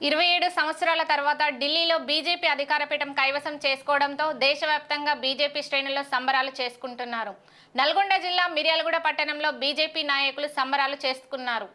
27 సంవత్సరాల తర్వాత ఢిల్లీలో బీజేపీ అధికారపీఠం కైవసం చేసుకోవడంతో దేశవ్యాప్తంగా బీజేపీ శ్రేణుల్లో సంబరాలు చేసుకుంటున్నారు. నల్గొండ జిల్లా మిర్యాలగూడ పట్టణంలో బీజేపీ నాయకులు సంబరాలు చేసుకున్నారు.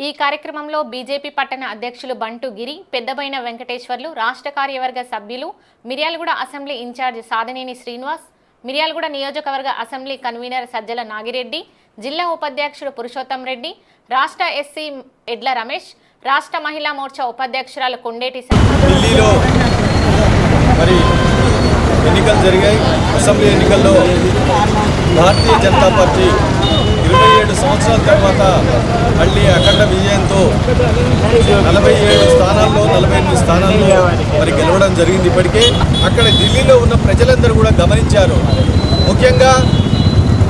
ఈ కార్యక్రమంలో బీజేపీ పట్టణ అధ్యక్షులు బంటు గిరి, పెద్దబైన వెంకటేశ్వర్లు, రాష్ట్ర కార్యవర్గ సభ్యులు, మిర్యాలగూడ అసెంబ్లీ ఇన్ఛార్జ్ సాధనేని శ్రీనివాస్, మిర్యాలగూడ నియోజకవర్గ అసెంబ్లీ కన్వీనర్ సజ్జల నాగిరెడ్డి, జిల్లా ఉపాధ్యక్షుడు పురుషోత్తం రెడ్డి, రాష్ట్ర ఎస్సీ ఎడ్ల రమేష్, రాష్ట్ర మహిళా మోర్చా ఉపాధ్యక్షురాలు కొండేటి ఢిల్లీలో మరి ఎన్నికలు జరిగాయి. అసెంబ్లీ ఎన్నికల్లో భారతీయ జనతా పార్టీ 27 సంవత్సరాల తర్వాత మళ్ళీ అఖండ విజయంతో 47 స్థానాల్లో 48 స్థానాల్లో మరి గెలవడం జరిగింది. ఇప్పటికే అక్కడ ఢిల్లీలో ఉన్న ప్రజలందరూ కూడా గమనించారు. ముఖ్యంగా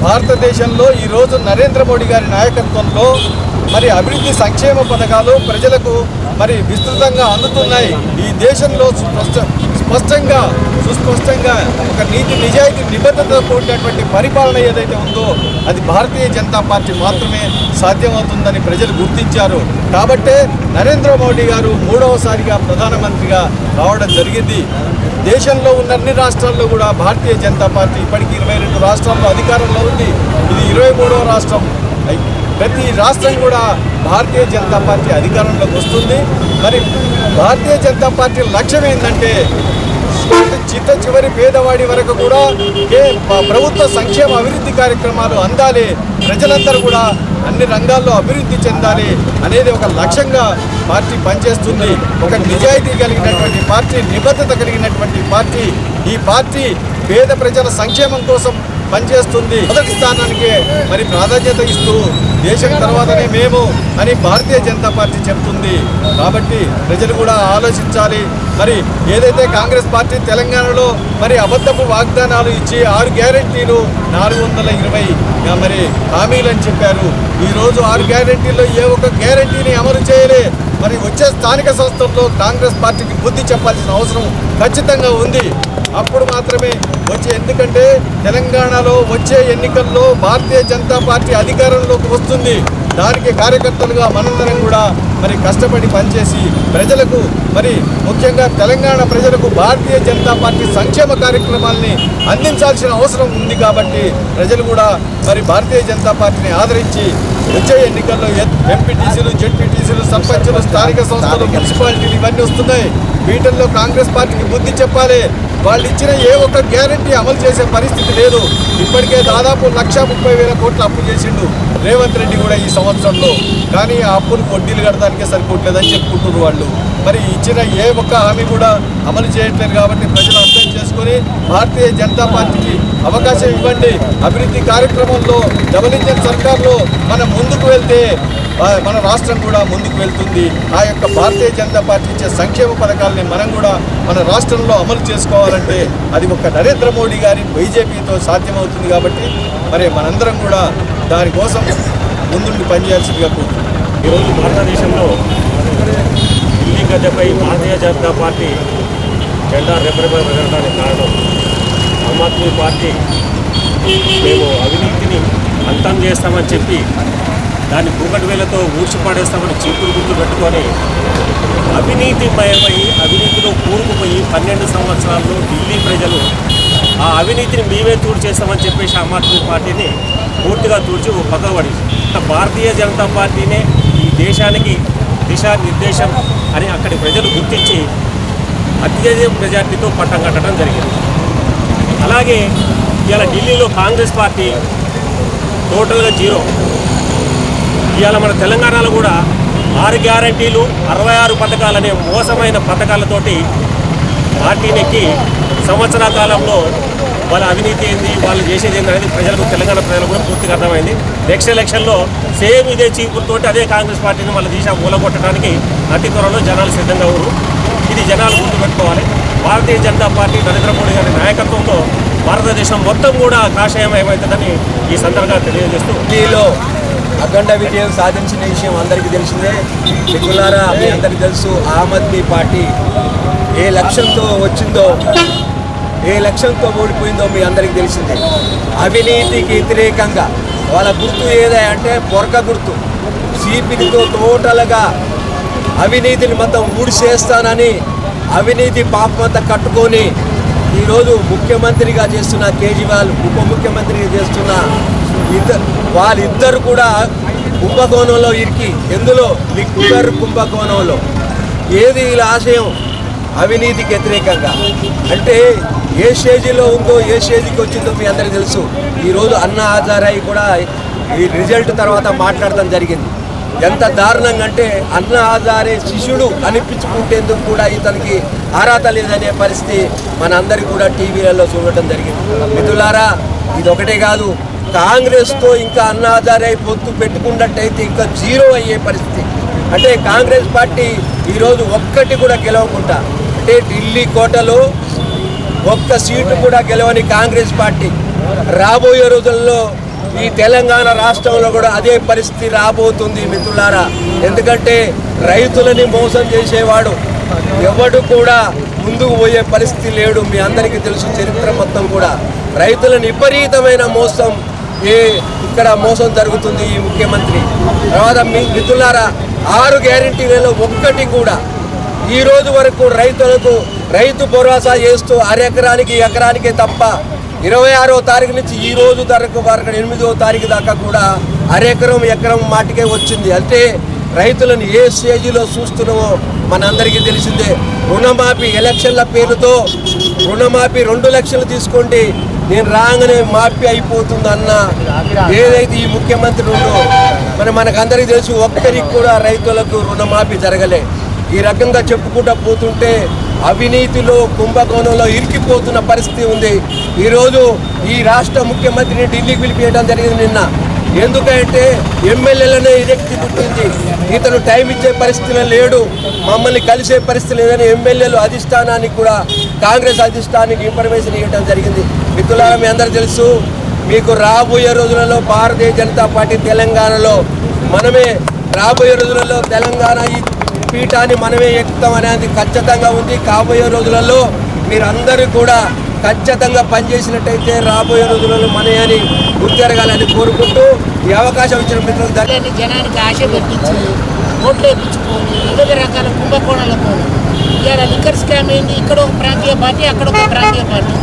భారతదేశంలో ఈరోజు నరేంద్ర మోడీ గారి నాయకత్వంలో మరి అభివృద్ధి సంక్షేమ పథకాలు ప్రజలకు మరి విస్తృతంగా అందుతున్నాయి. ఈ దేశంలో స్పష్టంగా సుస్పష్టంగా ఒక నీతి నిజాయితీ నిబద్ధతతో కూడినటువంటి పరిపాలన ఏదైతే ఉందో అది భారతీయ జనతా పార్టీ మాత్రమే సాధ్యమవుతుందని ప్రజలు గుర్తించారు. కాబట్టే నరేంద్ర మోడీ గారు 3వసారిగా ప్రధానమంత్రిగా రావడం జరిగింది. దేశంలో ఉన్న అన్ని రాష్ట్రాల్లో కూడా భారతీయ జనతా పార్టీ ఇప్పటికీ 22 రాష్ట్రాల్లో అధికారంలో ఉంది. ఇది 23వ రాష్ట్రం. ప్రతి రాష్ట్రం కూడా భారతీయ జనతా పార్టీ అధికారంలోకి వస్తుంది. మరి భారతీయ జనతా పార్టీ లక్ష్యం ఏంటంటే చివరి పేదవాడి వరకు కూడా ప్రభుత్వ సంక్షేమ అభివృద్ధి కార్యక్రమాలు అందాలి, ప్రజలందరూ కూడా అన్ని రంగాల్లో అభివృద్ధి చెందాలి అనేది ఒక లక్ష్యంగా పార్టీ పనిచేస్తుంది. ఒక నిజాయితీ కలిగినటువంటి పార్టీ, నిబద్ధత కలిగినటువంటి పార్టీ. ఈ పార్టీ పేద ప్రజల సంక్షేమం కోసం పనిచేస్తుంది. మొదటి స్థానానికి మరి ప్రాధాన్యత ఇస్తూ దేశం తర్వాతనే మేము అని భారతీయ జనతా పార్టీ చెప్తుంది. కాబట్టి ప్రజలు కూడా ఆలోచించాలి. మరి ఏదైతే కాంగ్రెస్ పార్టీ తెలంగాణలో మరి అబద్ధపు వాగ్దానాలు ఇచ్చి 6 గ్యారెంటీలు 420 మరి హామీలని చెప్పారు. ఈరోజు 6 గ్యారెంటీల్లో ఏ ఒక్క గ్యారెంటీని అమలు చేయలే. మరి వచ్చే స్థానిక సంస్థల్లో కాంగ్రెస్ పార్టీకి బుద్ధి చెప్పాల్సిన అవసరం ఖచ్చితంగా ఉంది. అప్పుడు మాత్రమే ఎందుకంటే తెలంగాణలో వచ్చే ఎన్నికల్లో భారతీయ జనతా పార్టీ అధికారంలోకి వస్తుంది. దానికి కార్యకర్తలుగా మనందరం కూడా మరి కష్టపడి పనిచేసి ప్రజలకు మరి ముఖ్యంగా తెలంగాణ ప్రజలకు భారతీయ జనతా పార్టీ సంక్షేమ కార్యక్రమాల్ని అందించాల్సిన అవసరం ఉంది. కాబట్టి ప్రజలు కూడా మరి భారతీయ జనతా పార్టీని ఆదరించి వచ్చే ఎన్నికల్లో ఎంపీటీసీలు, జెడ్పీటీసీలు, సర్పంచులు, స్థానిక సంస్థలు, మున్సిపాలిటీలు ఇవన్నీ వస్తున్నాయి. వీటిల్లో కాంగ్రెస్ పార్టీకి బుద్ధి చెప్పాలి. వాళ్ళు ఇచ్చిన ఏ ఒక్క గ్యారెంటీ అమలు చేసే పరిస్థితి లేదు. ఇప్పటికే దాదాపు 1,30,000 కోట్లు అప్పు చేసిండు రేవంత్ రెడ్డి కూడా ఈ సంవత్సరంలో. కానీ ఆ అప్పును వడ్డీలు కట్టడానికే సరిపోవట్లేదని చెప్పుకుంటున్నారు వాళ్ళు. మరి ఇచ్చిన ఏ ఒక్క హామీ కూడా అమలు చేయట్లేదు. కాబట్టి ప్రజలు అర్థం చేసుకొని భారతీయ జనతా పార్టీకి అవకాశం ఇవ్వండి. అభివృద్ధి కార్యక్రమంలో డబుల్ ఇంజిన్ సర్కార్లో మనం ముందుకు వెళ్తే మన రాష్ట్రం కూడా ముందుకు వెళ్తుంది. ఆ యొక్క భారతీయ జనతా పార్టీ ఇచ్చే సంక్షేమ పథకాలని మనం కూడా మన రాష్ట్రంలో అమలు చేసుకోవాలంటే అది ఒక నరేంద్ర మోడీ గారి బీజేపీతో సాధ్యమవుతుంది. కాబట్టి మరి మనందరం కూడా దానికోసం ముందుండి పనిచేయాల్సిందిగా కోరుతున్నాం. ఈరోజు భారతదేశంలో ఢిల్లీ గద్దెపై భారతీయ జనతా పార్టీ జెండా రెపరెపడానికి కారణం ఆమ్ ఆద్మీ పార్టీ మేము అవినీతిని అంతం చేస్తామని చెప్పి దాన్ని కూకటి వేలతో ఊడ్చిపాడేస్తామని చీపురు గుర్తు పెట్టుకొని అవినీతిమయమై అవినీతిలో కూరుకుపోయి 12 సంవత్సరాల్లో ఢిల్లీ ప్రజలు ఆ అవినీతిని మేమే తూడు చేస్తామని చెప్పేసి ఆమ్ ఆద్మీ పార్టీని పూర్తిగా తూర్చి పక్కబడి భారతీయ జనతా పార్టీనే ఈ దేశానికి దిశానిర్దేశం అని అక్కడి ప్రజలు గుర్తించి అత్యధిక మెజార్టీతో పట్టం కట్టడం జరిగింది. అలాగే ఇవాళ ఢిల్లీలో కాంగ్రెస్ పార్టీ టోటల్గా జీరో. ఇవాళ మన తెలంగాణలో కూడా 6 గ్యారంటీలు 66 పథకాలనే మోసమైన పథకాలతోటి పార్టీనెక్కి సంవత్సర కాలంలో వాళ్ళ అవినీతి ఏంది, వాళ్ళు చేసేది ఏంది అనేది ప్రజలకు, తెలంగాణ ప్రజలకు కూడా పూర్తిగా అర్థమైంది. నెక్స్ట్ ఎలక్షన్లో సేమ్ ఇదే చీపులతోటి అదే కాంగ్రెస్ పార్టీని మళ్ళీ దిశ మూలగొట్టడానికి అతి త్వరలో జనాలు సిద్ధంగా ఉన్నారు. ఇది జనాలు గుర్తుపెట్టుకోవాలి. భారతీయ జనతా పార్టీ నరేంద్ర మోడీ గారి నాయకత్వంతో భారతదేశం మొత్తం కూడా కాషాయమయమవుతుందని ఈ సందర్భంగా తెలియజేస్తూ ఢిల్లీలో అఖండ విజయం సాధించిన విషయం అందరికీ తెలిసిందే. మిత్రులారా, మీ అందరికీ తెలుసు ఆమ్ ఆద్మీ పార్టీ ఏ లక్ష్యంతో వచ్చిందో ఏ లక్ష్యంతో ఓడిపోయిందో మీ అందరికీ తెలిసిందే. అవినీతికి వ్యతిరేకంగా వాళ్ళ గుర్తు ఏదే అంటే పొరక గుర్తు. సిపితో టోటల్గా అవినీతిని మొత్తం ఊడిసేస్తానని అవినీతి పాపమంతా కట్టుకొని ఈరోజు ముఖ్యమంత్రిగా చేస్తున్న కేజ్రీవాల్, ఉప ముఖ్యమంత్రిగా చేస్తున్న వాళ్ళిద్దరు కూడా కుంభకోణంలో ఇరికి. ఎందులో లిక్కర్ కుంభకోణంలో. ఏది వీళ్ళ ఆశయం? అవినీతికి వ్యతిరేకంగా. అంటే ఏ స్టేజీలో ఉందో ఏ స్టేజీకి వచ్చిందో మీ అందరికీ తెలుసు. ఈరోజు అన్నా హజారే కూడా ఈ రిజల్ట్ తర్వాత మాట్లాడడం జరిగింది. ఎంత దారుణంగా అంటే అన్నా హజారే శిష్యుడు అనిపించుకుంటేందుకు కూడా ఇతనికి అర్హత లేదనే పరిస్థితి మన అందరికీ కూడా టీవీలలో చూడటం జరిగింది. మిత్రులారా, ఇదొకటే కాదు, కాంగ్రెస్తో ఇంకా అన్నా హజారే పొత్తు పెట్టుకున్నట్టయితే ఇంకా జీరో అయ్యే పరిస్థితి. అంటే కాంగ్రెస్ పార్టీ ఈరోజు ఒక్కటి కూడా గెలవకుండా, అంటే ఢిల్లీ కోటలో ఒక్క సీటు కూడా గెలవని కాంగ్రెస్ పార్టీ రాబోయే రోజుల్లో ఈ తెలంగాణ రాష్ట్రంలో కూడా అదే పరిస్థితి రాబోతుంది మిత్రులారా. ఎందుకంటే రైతులని మోసం చేసేవాడు ఎవడు కూడా ముందుకు పోయే పరిస్థితి లేడు. మీ అందరికీ తెలుసు చరిత్ర మొత్తం కూడా. రైతులను విపరీతమైన మోసం ఇక్కడ మోసం జరుగుతుంది ఈ ముఖ్యమంత్రి. తర్వాత మిత్రులారా, 6 గ్యారెంటీలలో ఒక్కటి కూడా ఈ రోజు వరకు రైతులకు రైతు భరోసా చేస్తూ ఎకరానికి తప్ప 26వ తారీఖు నుంచి ఈ రోజు వరకు 8వ తారీఖు దాకా కూడా ఎకరం మాటికే వచ్చింది. అంటే రైతులను ఏ స్టేజీలో చూస్తున్నామో మనందరికీ తెలిసిందే. రుణమాఫీ ఎలక్షన్ల పేరుతో రుణమాఫీ 2 లక్షలు తీసుకోండి, నేను రాగానే మాఫీ అయిపోతుందన్న ఏదైతే ఈ ముఖ్యమంత్రి ఉందో మనకందరికీ తెలుసు. ఒక్కరికి కూడా రైతులకు రుణమాఫీ జరగలే. ఈ రకంగా చెప్పుకుంటూ పోతుంటే అవినీతిలో కుంభకోణంలో ఇరికిపోతున్న పరిస్థితి ఉంది. ఈరోజు ఈ రాష్ట్ర ముఖ్యమంత్రిని ఢిల్లీకి పిలిపించడం జరిగింది నిన్న. ఎందుకంటే ఎమ్మెల్యేలనే ఇరెక్తి పుట్టింది. ఇతను టైం ఇచ్చే పరిస్థితిలో లేడు, మమ్మల్ని కలిసే పరిస్థితి లేదని ఎమ్మెల్యేలు అధిష్టానానికి కూడా కాంగ్రెస్ అధిష్టానానికి ఇన్ఫర్మేషన్ ఇవ్వడం జరిగింది. మిత్రులారా, మీ అందరూ తెలుసు, మీకు రాబోయే రోజులలో భారతీయ జనతా పార్టీ తెలంగాణలో మనమే రాబోయే రోజులలో తెలంగాణ ఈ పీఠాన్ని మనమే ఎక్కుతాం అనేది ఖచ్చితంగా ఉంది. కాబోయే రోజులలో మీరందరూ కూడా ఖచ్చితంగా పనిచేసినట్టయితే రాబోయే రోజులలో మనమే అని గుర్తెరగాలని కోరుకుంటూ ఈ అవకాశం ఇచ్చిన మిత్రులు జనానికి ఆశ పెట్టించి ఓట్లు వేయించుకొని వివిధ రకాల కుంభకోణాలతో ఇవాళ లిక్కర్ స్కామ్ ఏంటి? ఇక్కడ ఒక ప్రాంతీయ పార్టీ, అక్కడ ఒక ప్రాంతీయ పార్టీ,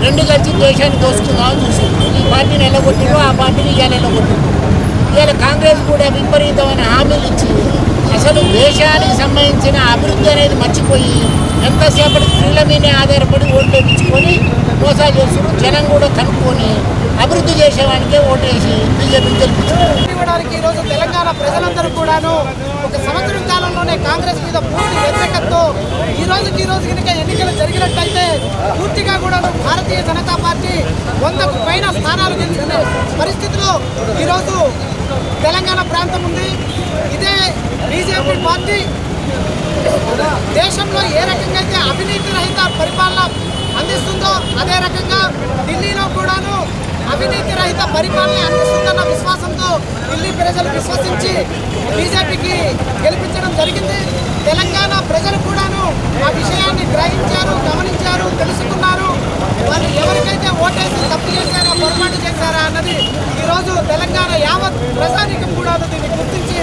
రెండు కలిసి దేశాన్ని దోచుకుందామని చూసింది. ఈ పార్టీని ఎల్లగొట్టిండ్రు, ఆ పార్టీని ఇవాళ ఎల్లగొట్టిండ్రు. ఇవాళ కాంగ్రెస్ కూడా విపరీతమైన హామీలు ఇచ్చి అసలు దేశానికి సంబంధించిన అభివృద్ధి అనేది మర్చిపోయి ఎంతసేపటికి స్త్రీల మీదే ఆధారపడి ఓట్లు వేయించుకొని మోసాలు చేస్తున్నారు. జనం కూడా కనుక్కొని అభివృద్ధి చేసేవాడికే ఓటేసి బీజేపీని గెలిపించారు. ఇవ్వడానికి ఈరోజు తెలంగాణ ప్రజలందరూ కూడాను ఒక సంవత్సరం కాలంలోనే కాంగ్రెస్ మీద పూర్తి వ్యతిరేకతతో ఈ రోజు కనుక ఎన్నికలు జరిగినట్టయితే పూర్తిగా కూడాను భారతీయ జనతా పార్టీ 100కు పైన స్థానాలు గెలుచుకునే పరిస్థితిలో ఈరోజు తెలంగాణ ప్రాంతం ఉంది. ఇదే బీజేపీ పార్టీ దేశంలో ఏ రకంగా అయితే అవినీతి రహిత పరిపాలన అందిస్తుందో అదే రకంగా ఢిల్లీలో కూడాను అవినీతి రహిత పరిపాలన అందిస్తుందన్న విశ్వాసంతో ఢిల్లీ ప్రజలు విశ్వసించి బీజేపీకి గెలిపించడం జరిగింది. తెలంగాణ ప్రజలు కూడాను ఆ విషయాన్ని గ్రహించారు, గమనించారు, తెలుసుకున్నారు. వాళ్ళు ఎవరికైతే ఓటేసి తప్పు చేశారో, పొరపాటు చేశారా అన్నది ఈరోజు తెలంగాణ యావత్ ప్రజానీకం కూడా దీన్ని గుర్తించి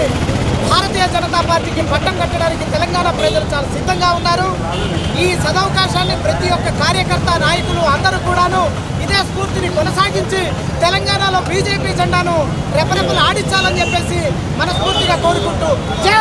భారతీయ జనతా పార్టీకి పట్టం కట్టడానికి తెలంగాణ ప్రజలు చాలా సిద్ధంగా ఉన్నారు. ఈ సదవకాశాన్ని ప్రతి ఒక్క కార్యకర్త, నాయకులు అందరూ కూడాను ఇదే స్ఫూర్తిని కొనసాగించి తెలంగాణలో బీజేపీ జెండాను రెపరెపలు ఆడించాలని చెప్పేసి మనస్ఫూర్తిగా కోరుకుంటూ జై